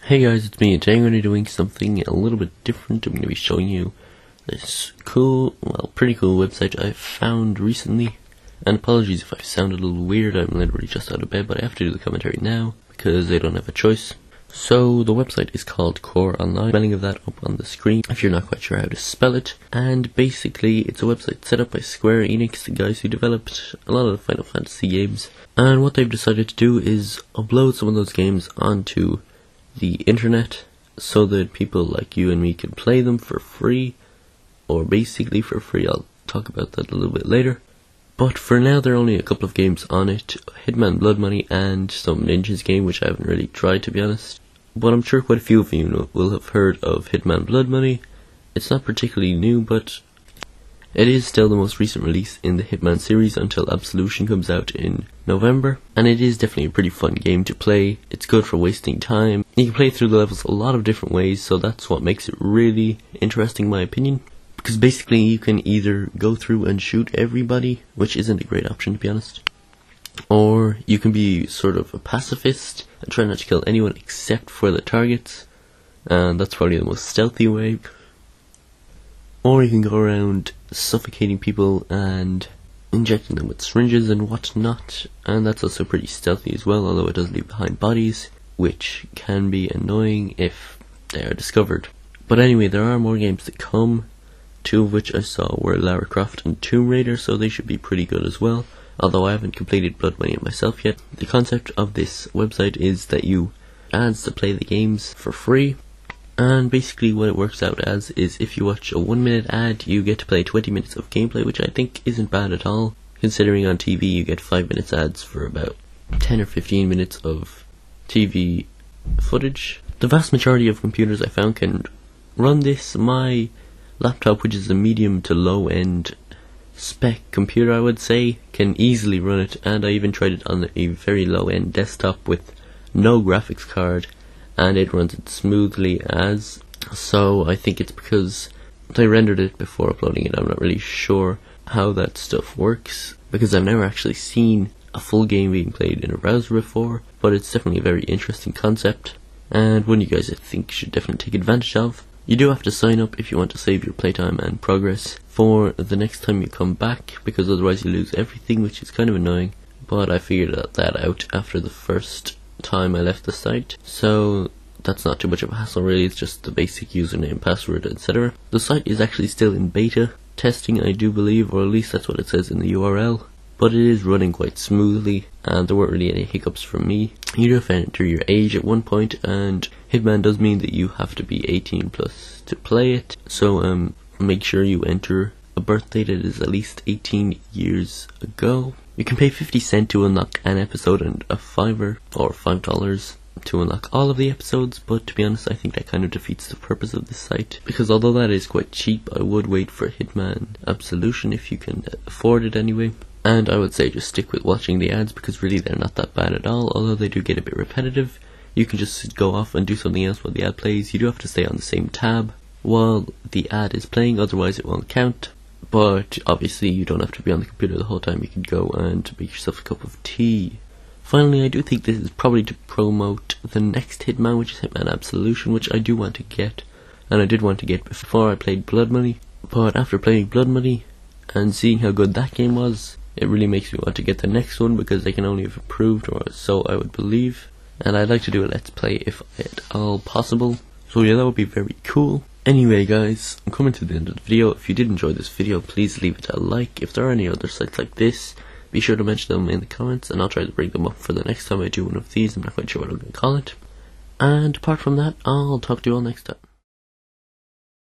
Hey guys, it's me, and today I'm going to be doing something a little bit different. I'm going to be showing you this pretty cool website I found recently. And apologies if I sound a little weird, I'm literally just out of bed, but I have to do the commentary now because I don't have a choice. So the website is called Core Online, spelling of that up on the screen if you're not quite sure how to spell it. And basically it's a website set up by Square Enix, the guys who developed a lot of the Final Fantasy games. And what they've decided to do is upload some of those games onto the internet so that people like you and me can play them for free, or basically for free. I'll talk about that a little bit later. But for now there are only a couple of games on it, Hitman Blood Money and some Ninjas game, which I haven't really tried to be honest. But I'm sure quite a few of you will have heard of Hitman Blood Money. It's not particularly new, but it is still the most recent release in the Hitman series until Absolution comes out in November. And it is definitely a pretty fun game to play. It's good for wasting time. You can play through the levels a lot of different ways, so that's what makes it really interesting in my opinion. Because basically you can either go through and shoot everybody, which isn't a great option to be honest. Or you can be sort of a pacifist and try not to kill anyone except for the targets. And that's probably the most stealthy way. Or you can go around suffocating people and injecting them with syringes and whatnot, and that's also pretty stealthy as well, although it does leave behind bodies, which can be annoying if they are discovered. But anyway, there are more games to come, two of which I saw were Lara Croft and Tomb Raider, so they should be pretty good as well, although I haven't completed Blood Money myself yet. The concept of this website is that you ads to play the games for free. And basically what it works out as is if you watch a 1 minute ad, you get to play 20 minutes of gameplay, which I think isn't bad at all, considering on TV you get 5 minutes ads for about 10 or 15 minutes of TV footage. The vast majority of computers I found can run this. My laptop, which is a medium to low end spec computer I would say, can easily run it, and I even tried it on a very low end desktop with no graphics card, and it runs it smoothly as. So I think it's because they rendered it before uploading it. I'm not really sure how that stuff works, because I've never actually seen a full game being played in a browser before, but it's definitely a very interesting concept, and one you guys I think should definitely take advantage of. You do have to sign up if you want to save your playtime and progress for the next time you come back, because otherwise you lose everything, which is kind of annoying. But I figured that out after the first time I left the site, so that's not too much of a hassle really. It's just the basic username, password, etc. The site is actually still in beta testing, I do believe, or at least that's what it says in the URL, but it is running quite smoothly and there weren't really any hiccups from me. You do have to enter your age at one point, and Hitman does mean that you have to be 18 plus to play it, so make sure you enter a birthday that is at least 18 years ago. You can pay 50 cents to unlock an episode and a $5 or $5 to unlock all of the episodes, but to be honest I think that kind of defeats the purpose of this site, because although that is quite cheap, I would wait for Hitman Absolution if you can afford it anyway. And I would say just stick with watching the ads, because really they're not that bad at all, although they do get a bit repetitive. You can just go off and do something else while the ad plays. You do have to stay on the same tab while the ad is playing, otherwise it won't count. But obviously you don't have to be on the computer the whole time. You can go and make yourself a cup of tea. Finally, I do think this is probably to promote the next Hitman, which is Hitman Absolution, which I do want to get, and I did want to get before I played Blood Money. But after playing Blood Money and seeing how good that game was, it really makes me want to get the next one, because they can only have improved, or so I would believe. And I'd like to do a let's play if at all possible. So yeah, that would be very cool. Anyway guys, I'm coming to the end of the video. If you did enjoy this video, please leave it a like. If there are any other sites like this, be sure to mention them in the comments, and I'll try to bring them up for the next time I do one of these. I'm not quite sure what I'm going to call it. And apart from that, I'll talk to you all next time.